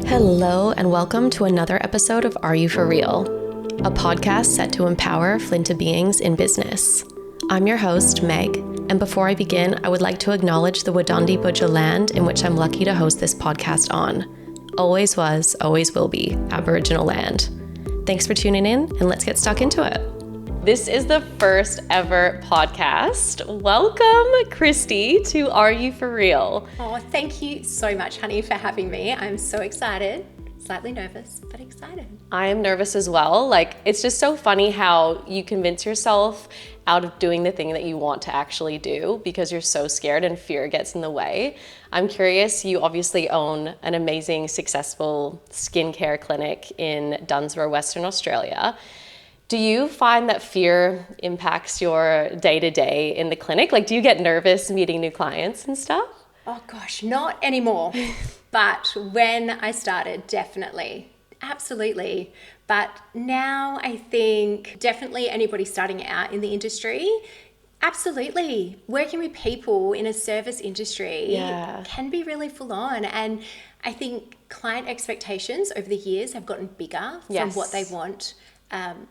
Hello and welcome to another episode of Are You For Real? A podcast set to empower Flinta beings in business. I'm your host, Meg, and before I begin, I would like to acknowledge the Wadandi Budja land in which I'm lucky to host this podcast on. Always was, always will be, Aboriginal land. Thanks for tuning in, and let's get stuck into it. This is the first ever podcast. Welcome, Kristy, to Are You For Real? Oh, thank you so much, honey, for having me. I'm so excited. Slightly nervous, but excited. I am nervous as well. It's just so funny how you convince yourself out of doing the thing that you want to actually do because you're so scared and fear gets in the way. I'm curious, you obviously own an amazing, successful skincare clinic in Dunsborough, Western Australia. Do you find that fear impacts your day-to-day in the clinic? Do you get nervous meeting new clients and stuff? Oh gosh, not anymore. But when I started, definitely, absolutely. But now I think definitely anybody starting out in the industry, absolutely. Working with people in a service industry can be really full on. And I think client expectations over the years have gotten bigger from what they want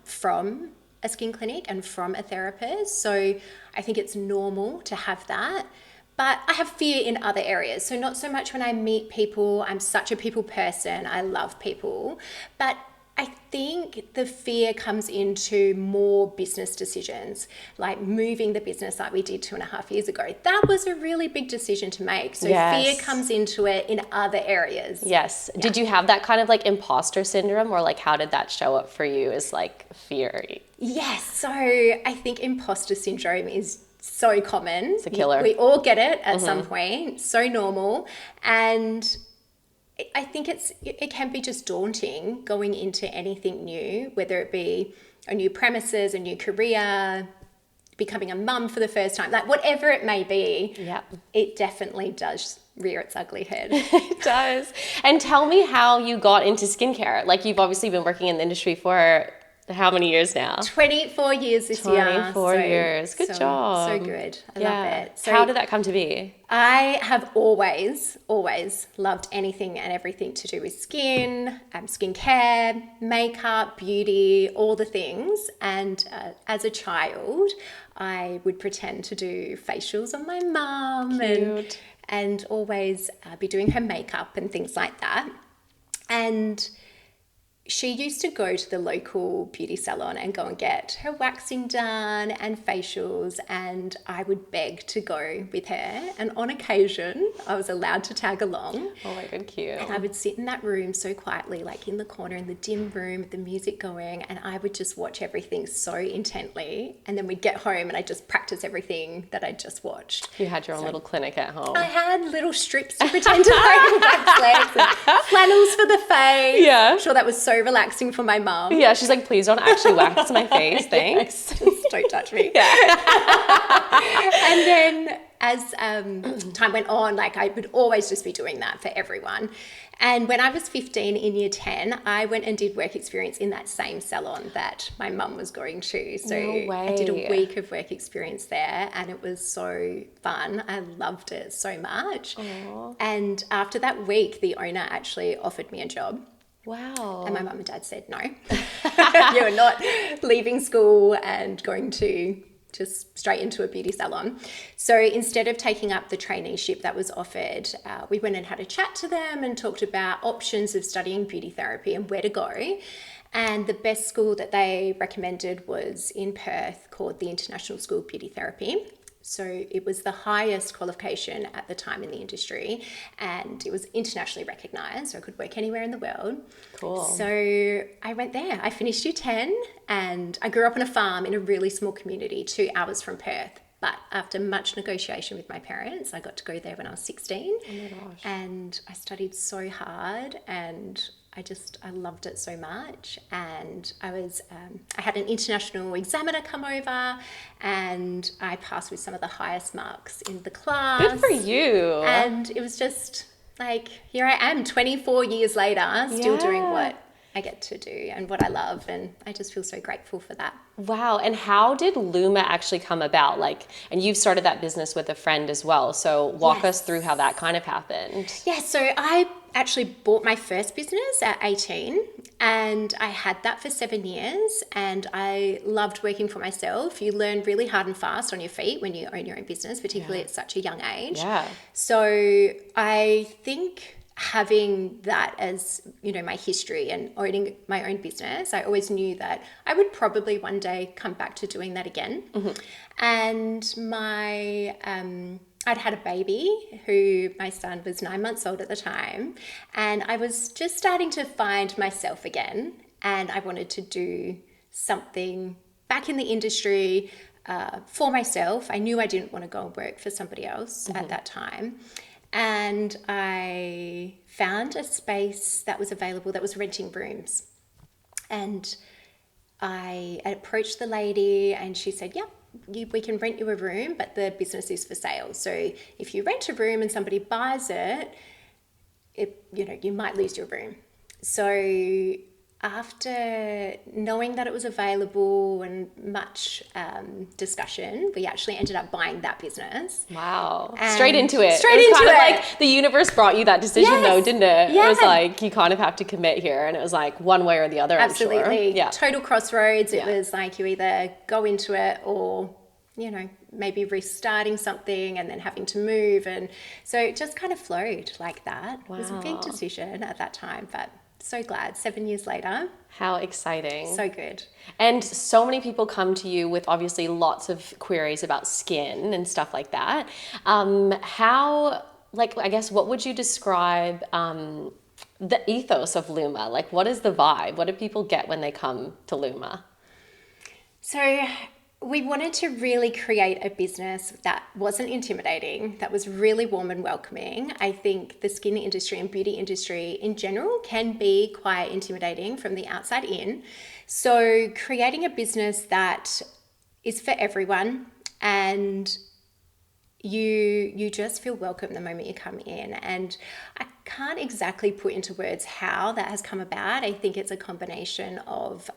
from a skin clinic and from a therapist. So I think it's normal to have that. But I have fear in other areas. So not so much when I meet people. I'm such a people person. I love people. But I think the fear comes into more business decisions, like moving the business like we did 2.5 years ago. That was a really big decision to make. So fear comes into it in other areas. Yes. Yeah. Did you have that kind of imposter syndrome, or how did that show up for you as fear? Yes. So I think imposter syndrome is so common. It's a killer. We all get it at some point. So normal. And I think it can be just daunting going into anything new, whether it be a new premises, a new career, becoming a mum for the first time, whatever it may be. Yeah, it definitely does rear its ugly head. It does. And tell me how you got into skincare. You've obviously been working in the industry for how many years now? 24 years this year. 24 years. Good job. So good. I love it. So how did that come to be? I have always loved anything and everything to do with skin, skincare, makeup, beauty, all the things. And as a child, I would pretend to do facials on my mum and always be doing her makeup and things like that. And she used to go to the local beauty salon and go and get her waxing done and facials, and I would beg to go with her. And on occasion, I was allowed to tag along. Oh my God, cute. And I would sit in that room so quietly, in the corner in the dim room with the music going, and I would just watch everything so intently. And then we'd get home and I'd just practice everything that I just watched. You had your own little clinic at home. I had little strips to pretend to wax legs and flannels for the face. Yeah. I'm sure that was so relaxing for my mum. Yeah, she's like, please don't actually wax my face, thanks. Just don't touch me. Yeah. And then as time went on, I would always just be doing that for everyone. And when I was 15 in year 10, I went and did work experience in that same salon that my mum was going to. So I did a week of work experience there, and it was so fun. I loved it so much. Aww. And after that week, the owner actually offered me a job. Wow. And my mum and dad said, no, you're not leaving school and going to just straight into a beauty salon. So instead of taking up the traineeship that was offered, we went and had a chat to them and talked about options of studying beauty therapy and where to go. And the best school that they recommended was in Perth, called the International School of Beauty Therapy. So it was the highest qualification at the time in the industry, and it was internationally recognised, so I could work anywhere in the world. Cool. So I went there. I finished year 10, and I grew up on a farm in a really small community 2 hours from Perth. But after much negotiation with my parents, I got to go there when I was 16. Oh my gosh. And I studied so hard, and I loved it so much. And I had an international examiner come over, and I passed with some of the highest marks in the class. Good for you. And it was just here I am 24 years later, still doing what I get to do and what I love, and I just feel so grateful for that. Wow. And how did LUMA actually come about? And you've started that business with a friend as well, so walk us through how that kind of happened. Yeah, so I actually bought my first business at 18, and I had that for 7 years, and I loved working for myself. You learn really hard and fast on your feet when you own your own business, particularly at such a young age. Yeah. So I think having that as, my history and owning my own business, I always knew that I would probably one day come back to doing that again. And I'd had a baby who my son was 9 months old at the time, and I was just starting to find myself again, and I wanted to do something back in the industry for myself. I knew I didn't want to go and work for somebody else at that time. And I found a space that was available that was renting rooms. And I approached the lady and she said, yep, we can rent you a room, but the business is for sale. So if you rent a room and somebody buys it, you might lose your room. So after knowing that it was available and much discussion, we actually ended up buying that business. Wow. And straight into it. Straight it was into kind it. of like the universe brought you that decision though, didn't it? Yeah. It was like, you kind of have to commit here. And it was like one way or the other, Absolutely. I'm sure. Yeah. Total crossroads. It was like you either go into it or, maybe restarting something and then having to move. And so it just kind of flowed like that. Wow. It was a big decision at that time, but so glad 7 years later. How exciting. So good. And so many people come to you with obviously lots of queries about skin and stuff like that. What would you describe the ethos of LUMA? Like, what is the vibe? What do people get when they come to LUMA? So we wanted to really create a business that wasn't intimidating, that was really warm and welcoming. I think the skin industry and beauty industry in general can be quite intimidating from the outside in. So creating a business that is for everyone, and you just feel welcome the moment you come in. And I can't exactly put into words how that has come about. I think it's a combination of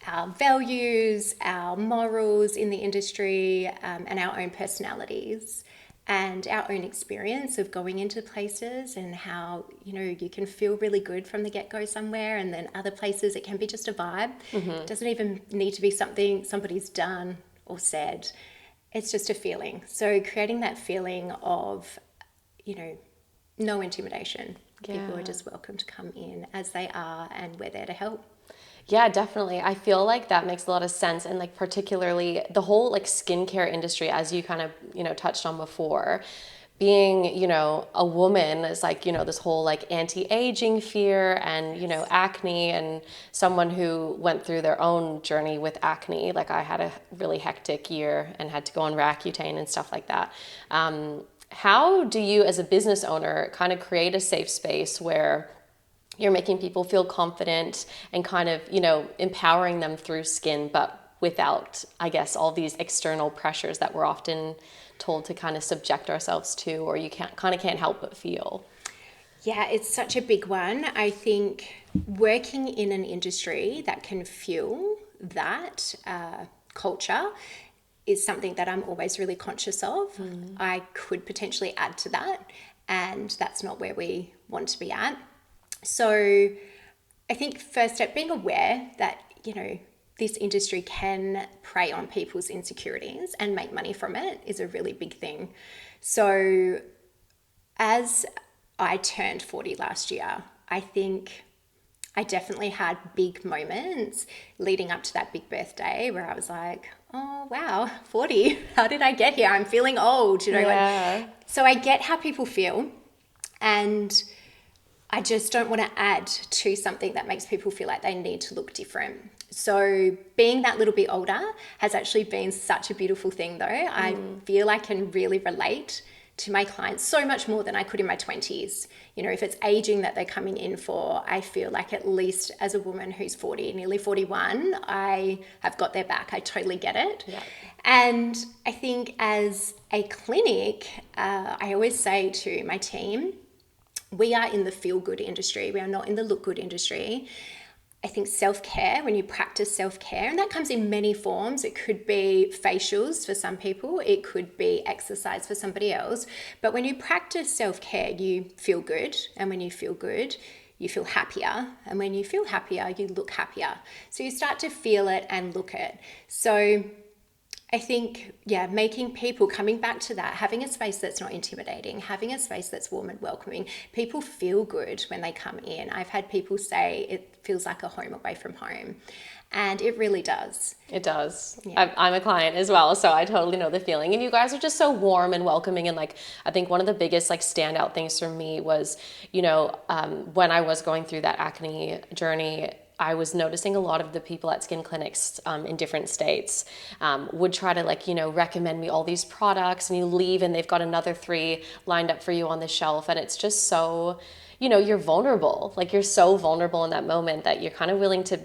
our values, our morals in the industry, and our own personalities and our own experience of going into places and how, you can feel really good from the get-go somewhere, and then other places it can be just a vibe. It doesn't even need to be something somebody's done or said. It's just a feeling. So creating that feeling of, no intimidation. Yeah. People are just welcome to come in as they are, and we're there to help. Yeah, definitely. I feel like that makes a lot of sense. And like particularly the whole like skincare industry, as you kind of, touched on before, being, a woman is like, this whole like anti-aging fear and, acne, and someone who went through their own journey with acne. Like I had a really hectic year and had to go on Roaccutane and stuff like that. How do you as a business owner kind of create a safe space where you're making people feel confident and kind of, empowering them through skin, but without, I guess, all these external pressures that we're often told to kind of subject ourselves to, or you can't help but feel? Yeah, it's such a big one. I think working in an industry that can fuel that culture is something that I'm always really conscious of. I could potentially add to that, and that's not where we want to be at. So I think first step, being aware that, this industry can prey on people's insecurities and make money from it is a really big thing. So as I turned 40 last year, I think I definitely had big moments leading up to that big birthday where I was like, oh, wow, 40, how did I get here? I'm feeling old, So I get how people feel, and I just don't want to add to something that makes people feel like they need to look different. So being that little bit older has actually been such a beautiful thing though. I feel I can really relate to my clients so much more than I could in my 20s. If it's aging that they're coming in for, I feel like at least as a woman who's 40, nearly 41, I have got their back. I totally get it. Yeah. And I think as a clinic, I always say to my team, we are in the feel-good industry. We are not in the look-good industry. I think self-care, when you practice self-care, and that comes in many forms. It could be facials for some people, it could be exercise for somebody else. But when you practice self-care, you feel good. And when you feel good, you feel happier. And when you feel happier, you look happier. So you start to feel it and look it. So I think, making people, coming back to that, having a space that's not intimidating, having a space that's warm and welcoming. People feel good when they come in. I've had people say it feels like a home away from home. And it really does. It does. Yeah. I'm a client as well, so I totally know the feeling. And you guys are just so warm and welcoming. And like, I think one of the biggest like standout things for me was, when I was going through that acne journey, I was noticing a lot of the people at skin clinics in different states would try to recommend me all these products, and you leave and they've got another 3 lined up for you on the shelf. And it's just so, you're vulnerable. Like, you're so vulnerable in that moment that you're kind of willing to,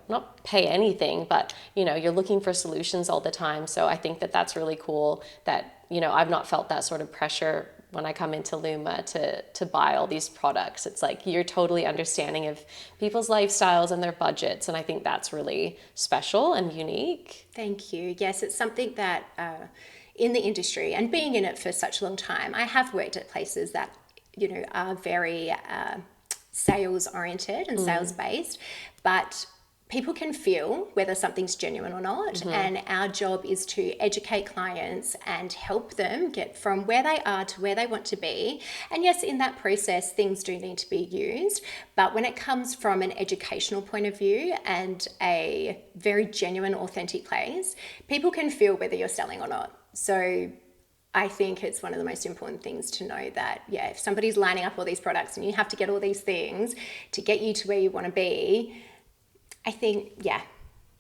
not pay anything, but, you're looking for solutions all the time. So I think that that's really cool that, I've not felt that sort of pressure when I come into LUMA to buy all these products. It's like you're totally understanding of people's lifestyles and their budgets. And I think that's really special and unique. Thank you. Yes, it's something that in the industry, and being in it for such a long time, I have worked at places that, are very sales oriented and sales based, but people can feel whether something's genuine or not. Mm-hmm. And our job is to educate clients and help them get from where they are to where they want to be. And yes, in that process, things do need to be used. But when it comes from an educational point of view and a very genuine, authentic place, people can feel whether you're selling or not. So I think it's one of the most important things to know that, if somebody's lining up all these products and you have to get all these things to get you to where you want to be, I think,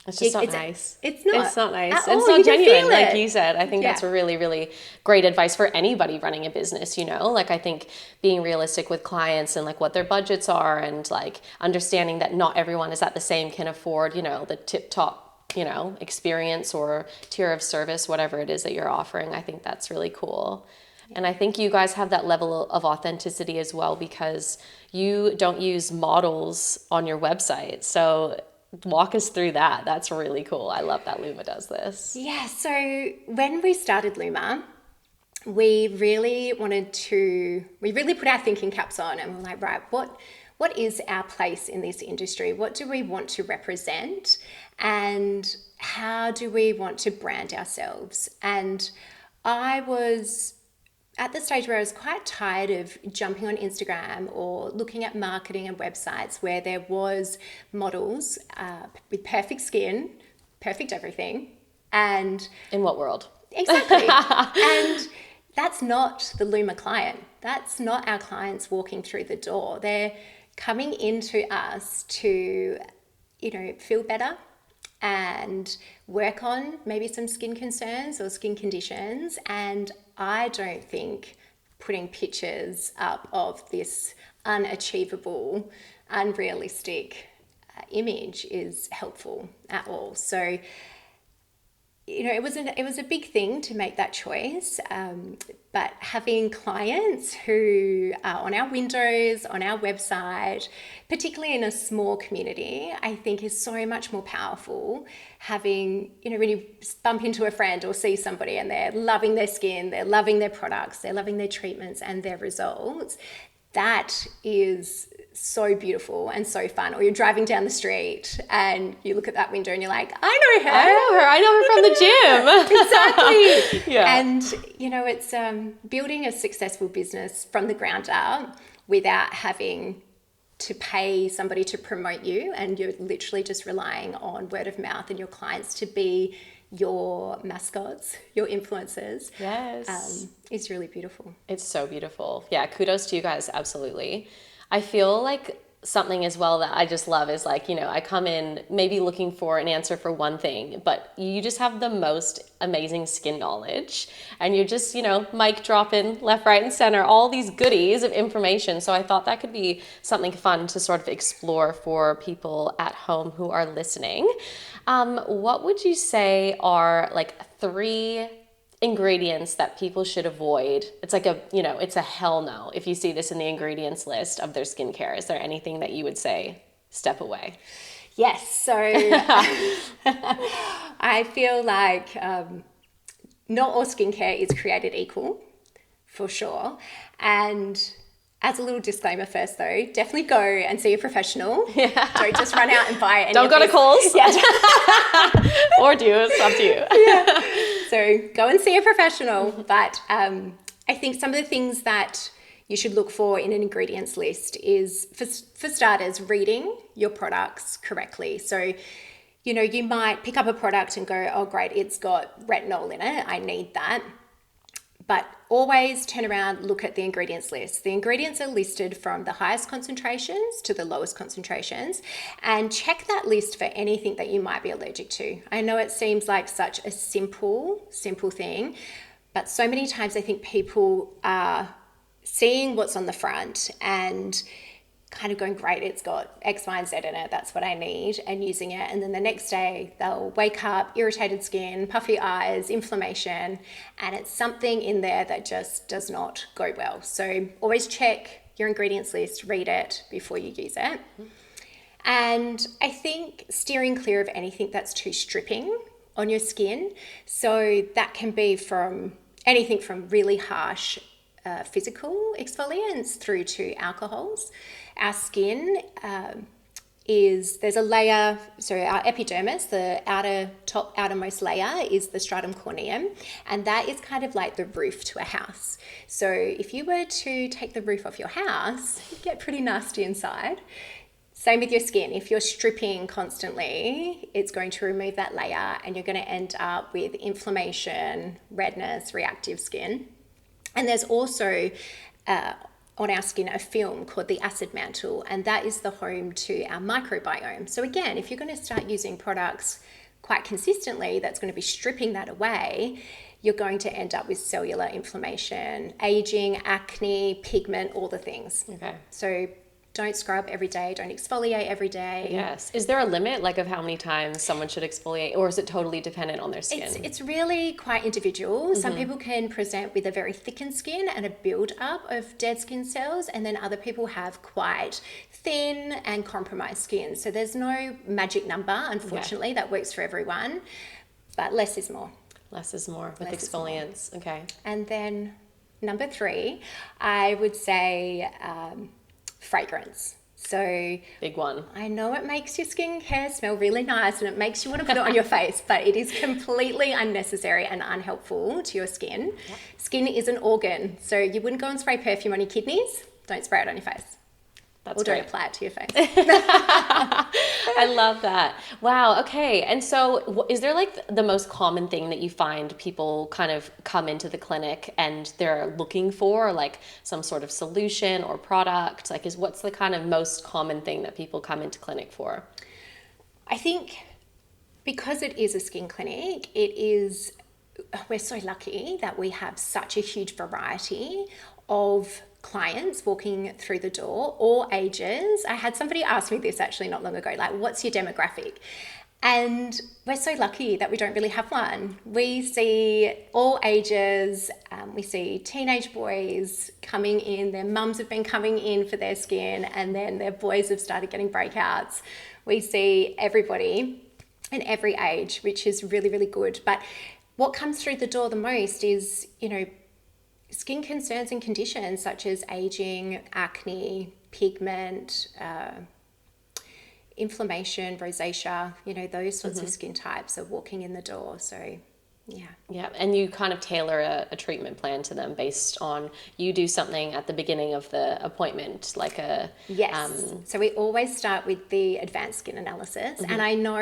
it's just not nice. It's not. It's not nice. It's not genuine, like you said. I think that's really, really great advice for anybody running a business, Like, I think being realistic with clients and like what their budgets are, and like understanding that not everyone is at the same can afford, the tip top, experience or tier of service, whatever it is that you're offering. I think that's really cool. And I think you guys have that level of authenticity as well, because you don't use models on your website. So walk us through that. That's really cool. I love that LUMA does this. Yeah, so when we started LUMA, we really put our thinking caps on, and we're like, right, what is our place in this industry? What do we want to represent? And how do we want to brand ourselves? And I was at the stage where I was quite tired of jumping on Instagram or looking at marketing and websites where there was models with perfect skin, perfect everything. And in what world? Exactly. And that's not the LUMA client. That's not our clients walking through the door. They're coming into us to, feel better and work on maybe some skin concerns or skin conditions. And I don't think putting pictures up of this unachievable, unrealistic image is helpful at all. So, it was a big thing to make that choice, but having clients who are on our windows, on our website, particularly in a small community, I think is so much more powerful. Having, when you bump into a friend or see somebody and they're loving their skin, they're loving their products, they're loving their treatments and their results, that is so beautiful and so fun. Or you're driving down the street and you look at that window and you're like, I know her from the gym. Exactly. Yeah. And it's building a successful business from the ground up without having to pay somebody to promote you, and you're literally just relying on word of mouth and your clients to be your mascots, your influencers. Yes. It's really beautiful. It's so beautiful. Yeah, kudos to you guys, absolutely. I feel like something as well that I just love is like, I come in maybe looking for an answer for one thing, but you just have the most amazing skin knowledge, and you're just, mic dropping left, right, and center, all these goodies of information. So I thought that could be something fun to sort of explore for people at home who are listening. What would you say are like 3 ingredients that people should avoid? It's like it's a hell no if you see this in the ingredients list of their skincare. Is there anything that you would say step away? Yes. So I feel like not all skincare is created equal, for sure. And as a little disclaimer first though, definitely go and see a professional. Yeah. Don't just run out and buy any. Don't go to Kohl's. Yeah. Or do, it's up to you. Yeah. So go and see a professional. But I think some of the things that you should look for in an ingredients list is, for starters, reading your products correctly. So, you might pick up a product and go, oh, great, it's got retinol in it. I need that. But always turn around, look at the ingredients list. The ingredients are listed from the highest concentrations to the lowest concentrations, and check that list for anything that you might be allergic to. I know it seems like such a simple thing, but so many times I think people are seeing what's on the front and kind of going, great, it's got X, Y, and Z in it, that's what I need, and using it. And then the next day they'll wake up, irritated skin, puffy eyes, inflammation, and it's something in there that just does not go well. So always check your ingredients list, read it before you use it. And I think steering clear of anything that's too stripping on your skin. So that can be from anything from really harsh physical exfoliants through to alcohols. Our skin there's a layer, so our epidermis, the outermost layer is the stratum corneum, and that is kind of like the roof to a house. So if you were to take the roof off your house, you'd get pretty nasty inside. Same with your skin. If you're stripping constantly, it's going to remove that layer and you're going to end up with inflammation, redness, reactive skin. And there's also on our skin a film called the acid mantle, and that is the home to our microbiome. So again, if you're going to start using products quite consistently, that's going to be stripping that away, you're going to end up with cellular inflammation, aging, acne, pigment, all the things. Okay. So don't scrub every day, don't exfoliate every day. Yes. Is there a limit, like, of how many times someone should exfoliate, or is it totally dependent on their skin? It's really quite individual. Mm-hmm. Some people can present with a very thickened skin and a build-up of dead skin cells, and then other people have quite thin and compromised skin. So there's no magic number, unfortunately, that works for everyone, but less is more. Less is more with exfoliants. Okay. And then number 3, I would say fragrance. So big one. I know it makes your skincare smell really nice and it makes you want to put it on your face, but it is completely unnecessary and unhelpful to your skin. Yep. Skin is an organ, so you wouldn't go and spray perfume on your kidneys. Don't spray it on your face. That's or great. Don't apply it to your face. I love that. Wow. Okay. And so is there like the most common thing that you find people kind of come into the clinic and they're looking for, like some sort of solution or product? Like, what's the kind of most common thing that people come into clinic for? I think because it is a skin clinic, we're so lucky that we have such a huge variety of clients walking through the door, all ages. I had somebody ask me this actually not long ago, like, what's your demographic? And we're so lucky that we don't really have one. We see all ages. We see teenage boys coming in. Their mums have been coming in for their skin, and then their boys have started getting breakouts. We see everybody in every age, which is really, really good. But what comes through the door the most is, skin concerns and conditions such as aging, acne, pigment, inflammation, rosacea, those sorts of skin types are walking in the door. So, yeah. Yeah, and you kind of tailor a treatment plan to them based on, you do something at the beginning of the appointment, like a... Yes, so we always start with the advanced skin analysis, and I know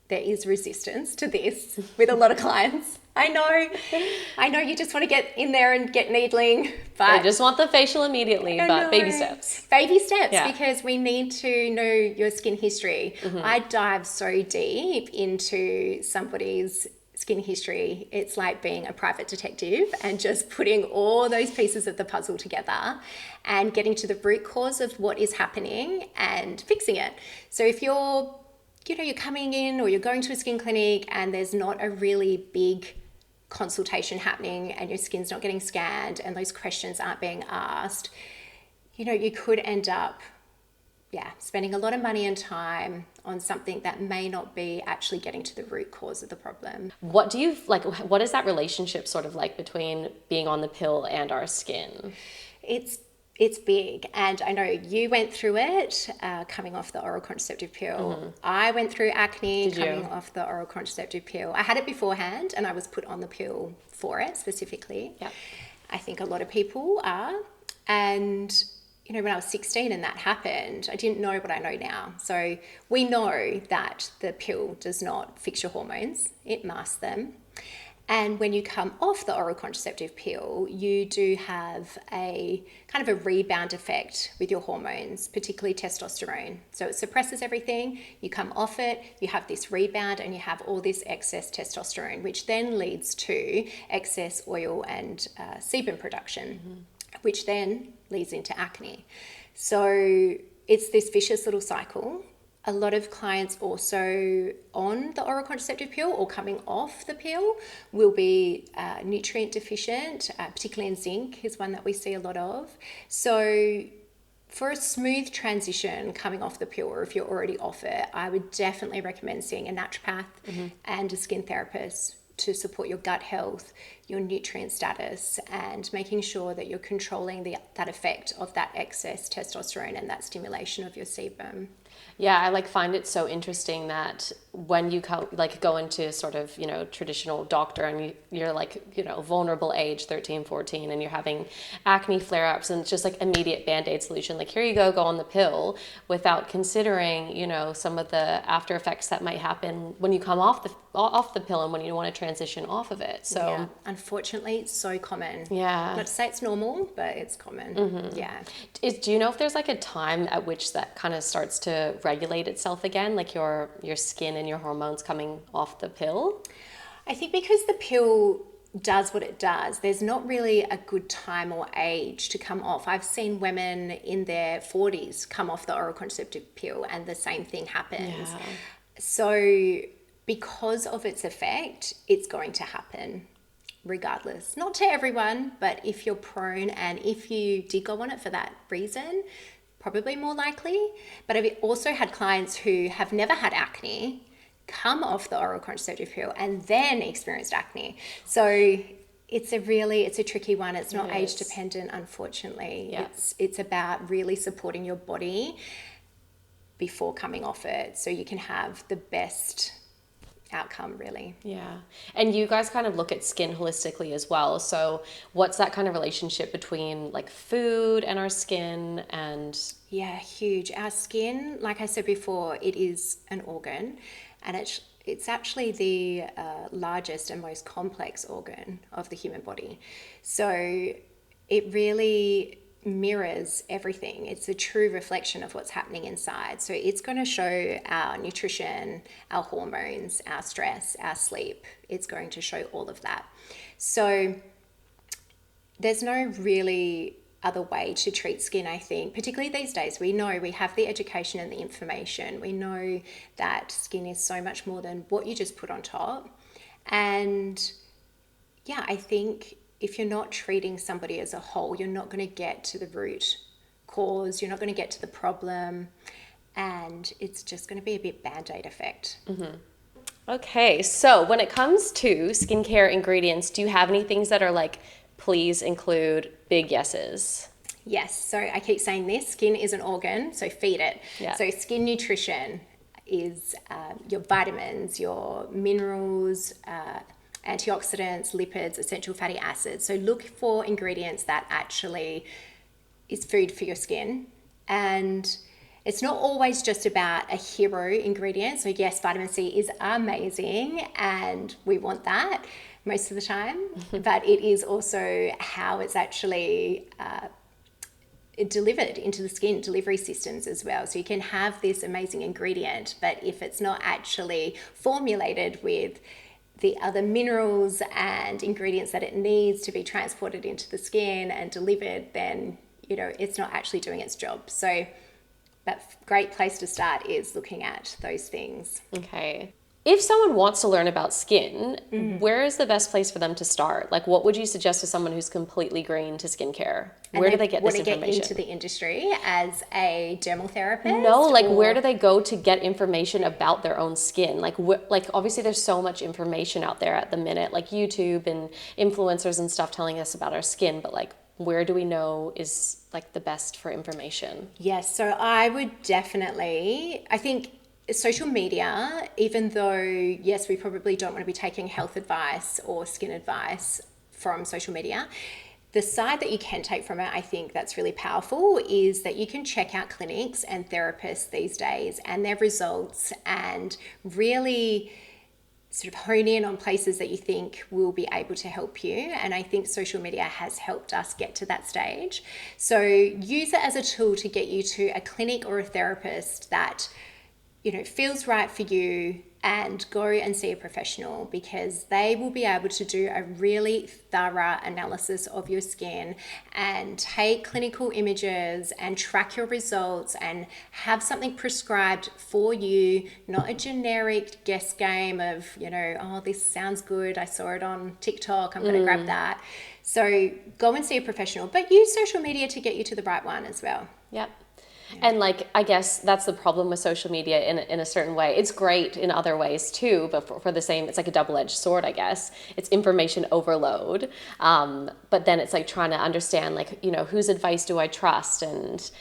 there is resistance to this with a lot of clients. I know you just want to get in there and get needling, but... I just want the facial immediately, but baby steps. Baby steps, yeah. Because we need to know your skin history. Mm-hmm. I dive so deep into somebody's skin history. It's like being a private detective and just putting all those pieces of the puzzle together and getting to the root cause of what is happening and fixing it. So if you're coming in or you're going to a skin clinic and there's not a really big consultation happening and your skin's not getting scanned and those questions aren't being asked, you could end up spending a lot of money and time on something that may not be actually getting to the root cause of the problem. What is that relationship sort of like between being on the pill and our skin? It's big, and I know you went through it coming off the oral contraceptive pill. I went through acne coming off the oral contraceptive pill. I had it beforehand, and I was put on the pill for it specifically. Yeah. I think a lot of people are. And when I was 16 and that happened, I didn't know what I know now. So we know that the pill does not fix your hormones, it masks them. And when you come off the oral contraceptive pill, you do have a kind of a rebound effect with your hormones, particularly testosterone. So it suppresses everything, you come off it, you have this rebound, and you have all this excess testosterone, which then leads to excess oil and sebum production, which then leads into acne. So it's this vicious little cycle. A lot of clients also on the oral contraceptive pill or coming off the pill will be nutrient deficient, particularly in zinc is one that we see a lot of. So for a smooth transition coming off the pill, or if you're already off it, I would definitely recommend seeing a naturopath and a skin therapist to support your gut health, your nutrient status, and making sure that you're controlling that effect of that excess testosterone and that stimulation of your sebum. Yeah, I find it so interesting that when you go into sort of, traditional doctor and you're vulnerable age, 13, 14, and you're having acne flare-ups and it's just immediate Band-Aid solution. Here you go on the pill without considering, some of the after effects that might happen when you come off the pill and when you want to transition off of it. So yeah, unfortunately, it's so common. Yeah. Not to say it's normal, but it's common. Yeah. Do you know if there's a time at which that kind of starts to regulate itself again, your skin and your hormones coming off the pill? I think because the pill does what it does, there's not really a good time or age to come off. I've seen women in their 40s come off the oral contraceptive pill and the same thing happens. Yeah. So because of its effect, it's going to happen regardless. Not to everyone, but if you're prone and if you did go on it for that reason, probably more likely. But I've also had clients who have never had acne come off the oral contraceptive pill and then experienced acne. So it's a tricky one. It's not age dependent, unfortunately. Yeah. It's about really supporting your body before coming off it so you can have the best outcome, really. Yeah. And you guys kind of look at skin holistically as well. So what's that kind of relationship between food and our skin? And yeah, huge. Our skin, like I said before, it is an organ, and it's actually the largest and most complex organ of the human body. So it really mirrors everything. It's a true reflection of what's happening inside. So it's going to show our nutrition, our hormones, our stress, our sleep. It's going to show all of that. So there's no really other way to treat skin, I think. Particularly these days, we know we have the education and the information. We know that skin is so much more than what you just put on top. And yeah, I think if you're not treating somebody as a whole, you're not going to get to the root cause, you're not going to get to the problem, and it's just going to be a bit Band-Aid effect. Okay, so when it comes to skincare ingredients, do you have any things that are please include big yeses? Yes, so I keep saying this, skin is an organ, so feed it. Yeah. So skin nutrition is your vitamins, your minerals, antioxidants, lipids, essential fatty acids. So look for ingredients that actually is food for your skin. And it's not always just about a hero ingredient. So yes, vitamin C is amazing and we want that most of the time, but it is also how it's actually delivered into the skin, delivery systems as well. So you can have this amazing ingredient, but if it's not actually formulated with the other minerals and ingredients that it needs to be transported into the skin and delivered, then it's not actually doing its job. So but great place to start is looking at those things. Okay. if someone wants to learn about skin, where is the best place for them to start? Like, what would you suggest to someone who's completely green to skincare? Where do they get this information? Want to get into the industry as a dermal therapist? No, like where do they go to get information about their own skin? Like, like obviously there's so much information out there at the minute, like YouTube and influencers and stuff telling us about our skin, but like, where do we know is like the best for information? Yes, so I would definitely, I think social media, even though, yes, we probably don't want to be taking health advice or skin advice from social media, the side that you can take from it, I think that's really powerful, is that you can check out clinics and therapists these days and their results and really sort of hone in on places that you think will be able to help you. And I think social media has helped us get to that stage. So use it as a tool to get you to a clinic or a therapist that, you know, feels right for you, and go and see a professional, because they will be able to do a really thorough analysis of your skin and take clinical images and track your results and have something prescribed for you, not a generic guess game of, you know, oh, this sounds good, I saw it on TikTok, I'm going to grab that. So go and see a professional, but use social media to get you to the right one as well. Yep. And like, I guess that's the problem with social media in a certain way. It's great in other ways too, but for the same, it's like a double-edged sword, I guess. It's information overload. But then it's like trying to understand, like, you know, whose advice do I trust? And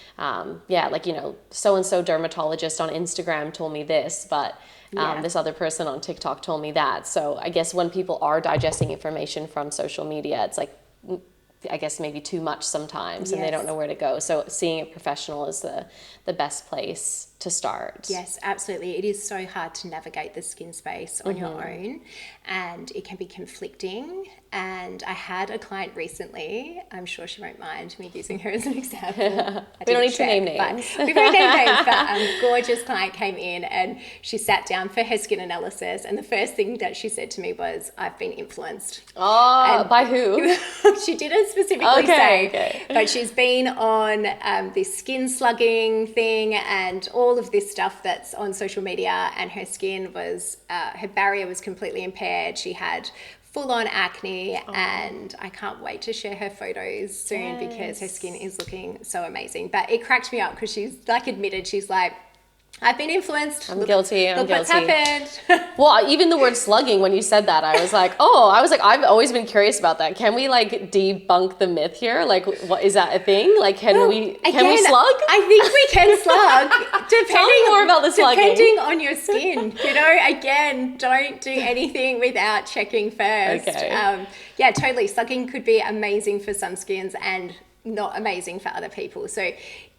yeah, like, you know, so-and-so dermatologist on Instagram told me this, but this other person on TikTok told me that. So I guess when people are digesting information from social media, it's like, I guess maybe too much sometimes, and they don't know where to go. So seeing a professional is the best place to start. Yes, absolutely. It is so hard to navigate the skin space on your own, and it can be conflicting. And I had a client recently, I'm sure she won't mind me using her as an example. We don't need to name names. We don't name names, but a gorgeous client came in and she sat down for her skin analysis, and the first thing that she said to me was, I've been influenced. Oh, by who? She didn't specifically say, but she's been on this skin slugging thing and all of this stuff that's on social media, and her skin was, her barrier was completely impaired. She had full-on acne, and I can't wait to share her photos soon because her skin is looking so amazing. But it cracked me up because she's like admitted, she's like, I've been influenced. I'm guilty. Look what's happened. Well, even the word slugging, when you said that, I was like, I've always been curious about that. Can we like debunk the myth here? Like, what is that a thing? Like, can we slug? I think we can slug. Tell me more about the slugging. Depending on your skin, you know, again, don't do anything without checking first. Okay. Yeah, totally. Slugging could be amazing for some skins and not amazing for other people. So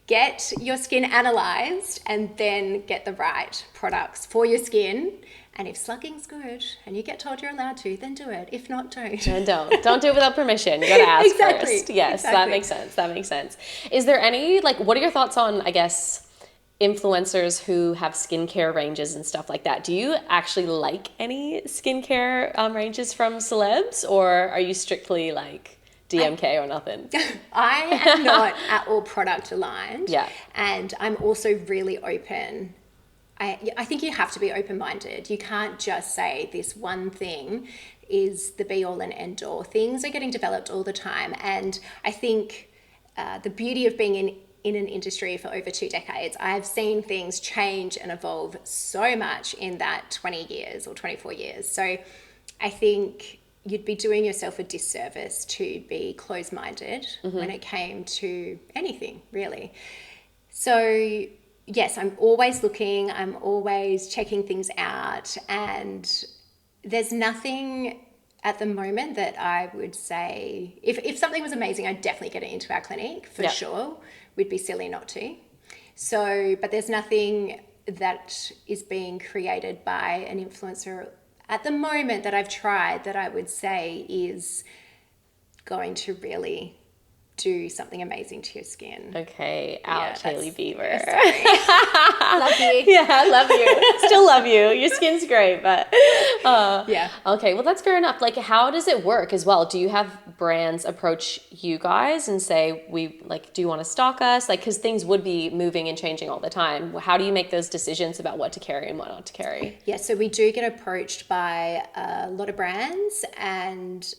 get your skin analysed and then get the right products for your skin. And if slugging's good and you get told you're allowed to, then do it. If not, don't. And don't do it without permission. You gotta ask exactly. first. Yes, exactly. That makes sense. Is there any, like, what are your thoughts on, I guess, influencers who have skincare ranges and stuff like that? Do you actually like any skincare ranges from celebs, or are you strictly like DMK or nothing? I am not at all product aligned. Yeah. And I'm also really open. I think you have to be open-minded. You can't just say this one thing is the be-all and end-all. Things are getting developed all the time. And I think the beauty of being in an industry for over 2 decades, I've seen things change and evolve so much in that 20 years or 24 years. So I think you'd be doing yourself a disservice to be closed-minded when it came to anything, really. So yes, I'm always looking, I'm always checking things out, and there's nothing at the moment that I would say, if something was amazing, I'd definitely get it into our clinic for sure. We'd be silly not to. So, but there's nothing that is being created by an influencer at the moment that I've tried that I would say is going to really do something amazing to your skin. Okay, ouch, Hailey Beaver. Love you. Yeah, I love you. Still love you. Your skin's great, but yeah. Okay, well, that's fair enough. Like, how does it work as well? Do you have brands approach you guys and say, do you want to stock us? Like, because things would be moving and changing all the time. How do you make those decisions about what to carry and what not to carry? Yeah, so we do get approached by a lot of brands, and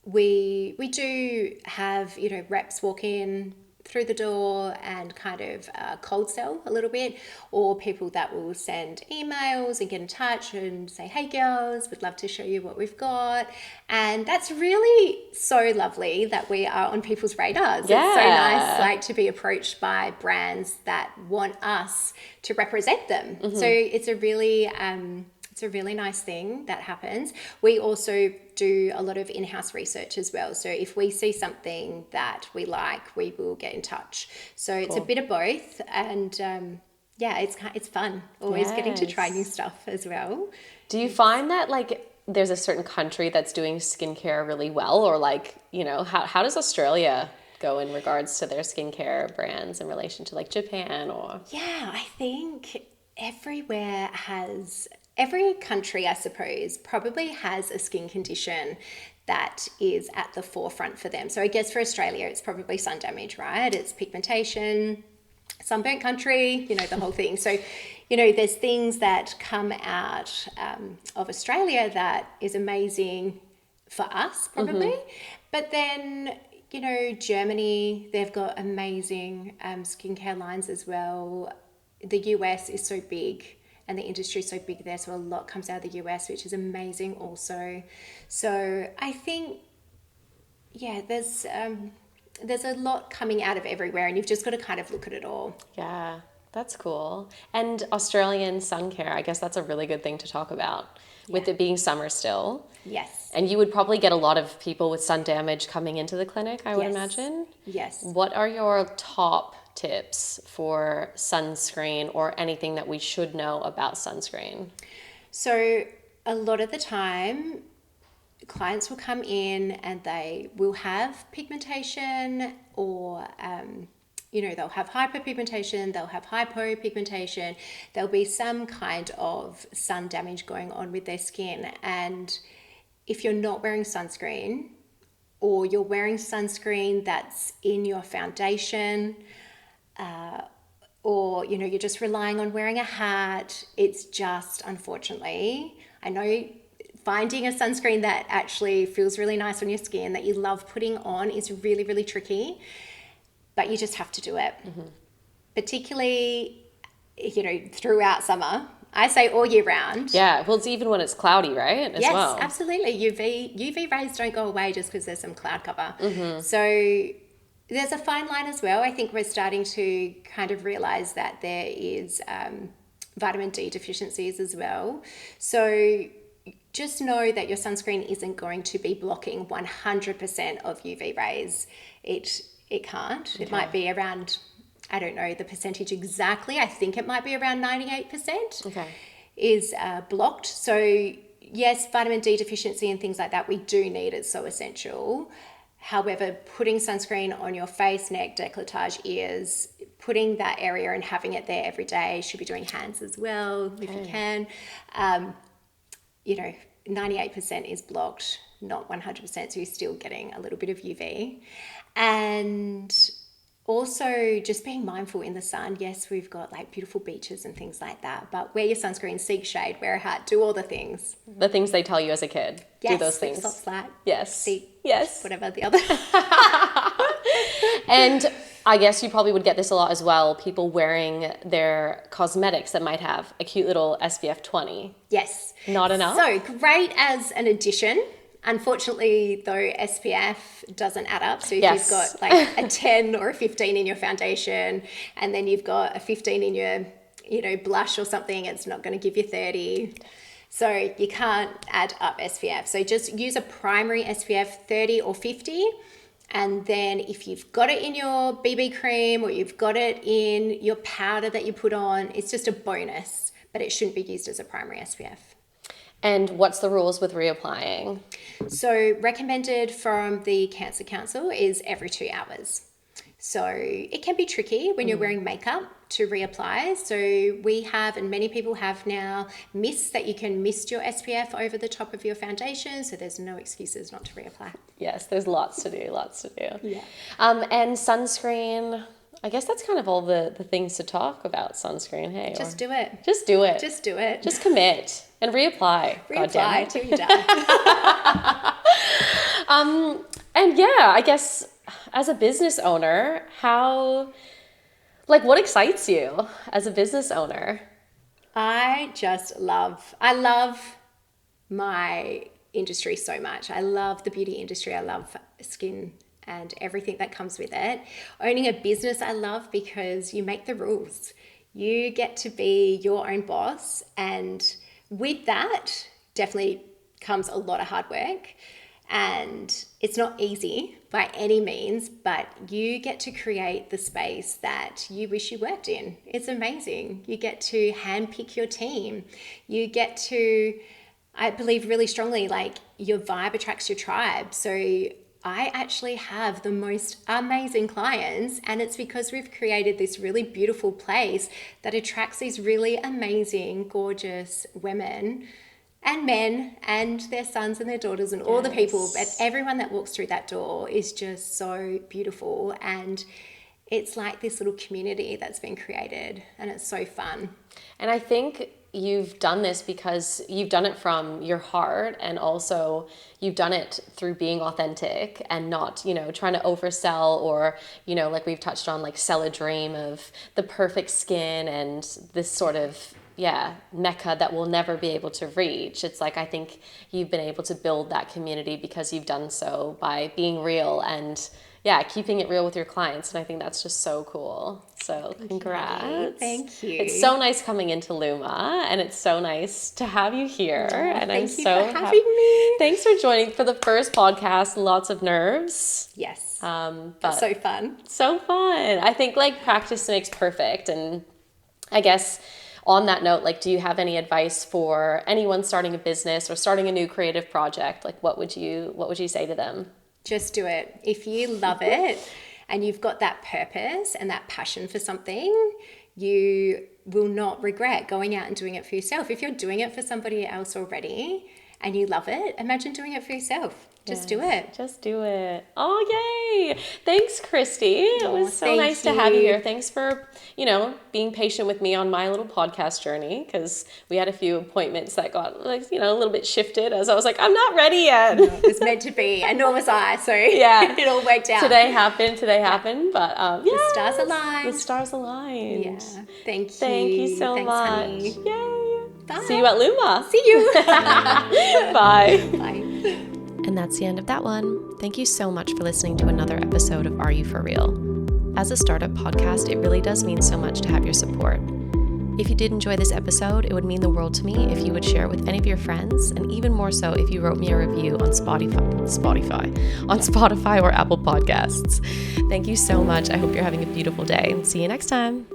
we do have, reps walk in through the door and kind of cold sell a little bit, or people that will send emails and get in touch and say, hey girls, we'd love to show you what we've got. And that's really so lovely that we are on people's radars. Yeah. It's so nice, like, to be approached by brands that want us to represent them. Mm-hmm. So it's a really nice thing that happens. We also do a lot of in-house research as well. So if we see something that we like, we will get in touch. So it's a bit of both. And it's fun. Always getting to try new stuff as well. Do you find that there's a certain country that's doing skincare really well, or how does Australia go in regards to their skincare brands in relation to Japan or? Yeah, I think every country, I suppose, probably has a skin condition that is at the forefront for them. So I guess for Australia, it's probably sun damage, right? It's pigmentation, sunburnt country, the whole thing. So, there's things that come out of Australia that is amazing for us, probably. Mm-hmm. But then, Germany, they've got amazing skincare lines as well. The US is so big, and the industry is so big there, so a lot comes out of the US, which is amazing also. So I think, there's a lot coming out of everywhere, and you've just got to kind of look at it all. Yeah, that's cool. And Australian sun care, I guess that's a really good thing to talk about, with it being summer still. Yes. And you would probably get a lot of people with sun damage coming into the clinic, I would imagine. Yes. What are your top tips for sunscreen, or anything that we should know about sunscreen? So a lot of the time, clients will come in and they will have pigmentation, or they'll have hyperpigmentation, they'll have hypopigmentation, there'll be some kind of sun damage going on with their skin. And if you're not wearing sunscreen, or you're wearing sunscreen that's in your foundation, or you're just relying on wearing a hat, it's just, unfortunately, I know finding a sunscreen that actually feels really nice on your skin, that you love putting on, is really, really tricky, but you just have to do it. Mm-hmm. Particularly, throughout summer. I say all year round. Yeah, well, it's even when it's cloudy, right? As well. Yes, absolutely. UV rays don't go away just because there's some cloud cover. Mm-hmm. So there's a fine line as well. I think we're starting to kind of realize that there is vitamin D deficiencies as well. So just know that your sunscreen isn't going to be blocking 100% of UV rays. It can't. Okay. It might be around, I don't know the percentage exactly. I think it might be around 98% is blocked. So yes, vitamin D deficiency and things like that, we do need. It's so essential. However, putting sunscreen on your face, neck, décolletage, ears, putting that area and having it there every day. Should be doing hands as well if you can. 98% is blocked, not 100%, so you're still getting a little bit of UV. And also just being mindful in the sun. Yes, we've got beautiful beaches and things like that, but wear your sunscreen, seek shade, wear a hat, do all the things. The things they tell you as a kid. Yes, do those things. Stop slack. Yes. Yes. Whatever the other. And I guess you probably would get this a lot as well. People wearing their cosmetics that might have a cute little SPF 20. Yes. Not enough? So great as an addition. Unfortunately, though, SPF doesn't add up. So if you've got a 10 or a 15 in your foundation, and then you've got a 15 in your, blush or something, it's not going to give you 30. So you can't add up SPF. So just use a primary SPF 30 or 50. And then if you've got it in your BB cream, or you've got it in your powder that you put on, it's just a bonus, but it shouldn't be used as a primary SPF. And what's the rules with reapplying? So recommended from the Cancer Council is every 2 hours. So it can be tricky when you're wearing makeup to reapply. So we have, and many people have now, mists that you can mist your SPF over the top of your foundation. So there's no excuses not to reapply. Yes, there's lots to do. Yeah. And sunscreen, I guess that's kind of all the things to talk about sunscreen. Hey, Just do it. Just do it. Just do it. Just commit and reapply. Reapply till you're done. And yeah, I guess as a business owner, what excites you as a business owner? I love my industry so much. I love the beauty industry. I love skin and everything that comes with it. Owning a business I love because you make the rules. You get to be your own boss, and with that definitely comes a lot of hard work. And it's not easy by any means, but you get to create the space that you wish you worked in. It's amazing. You get to handpick your team. You get to, I believe really strongly, your vibe attracts your tribe. So I actually have the most amazing clients, and it's because we've created this really beautiful place that attracts these really amazing, gorgeous women and men and their sons and their daughters and all the people, but everyone that walks through that door is just so beautiful. And it's like this little community that's been created, and it's so fun. And I think you've done this because you've done it from your heart, and also you've done it through being authentic and not, trying to oversell or, like we've touched on, sell a dream of the perfect skin and this sort of mecca that we'll never be able to reach. It's I think you've been able to build that community because you've done so by being real and keeping it real with your clients. And I think that's just so cool. So congrats. Thank you. It's so nice coming into LUMA, and it's so nice to have you here. And thank you for having me. Thanks for joining for the first podcast. Lots of nerves. Yes. But so fun. So fun. I think practice makes perfect. And I guess on that note, do you have any advice for anyone starting a business or starting a new creative project? What would you say to them? Just do it. If you love it and you've got that purpose and that passion for something, you will not regret going out and doing it for yourself. If you're doing it for somebody else already and you love it, imagine doing it for yourself. Just do it. Just do it. Oh, yay. Thanks, Kristy. It was so nice to have you here. Thanks for, being patient with me on my little podcast journey, because we had a few appointments that got, a little bit shifted as I was I'm not ready yet. No, it was meant to be, and nor was I. So it all worked out. Today happened. But the stars aligned. The stars aligned. Yeah. Thank you. Thank you so much. Honey. Yay. Bye. See you at LUMA. See you. Bye. Bye. And that's the end of that one. Thank you so much for listening to another episode of Are You For Real? As a startup podcast, it really does mean so much to have your support. If you did enjoy this episode, it would mean the world to me if you would share it with any of your friends, and even more so if you wrote me a review on Spotify or Apple Podcasts. Thank you so much. I hope you're having a beautiful day. See you next time.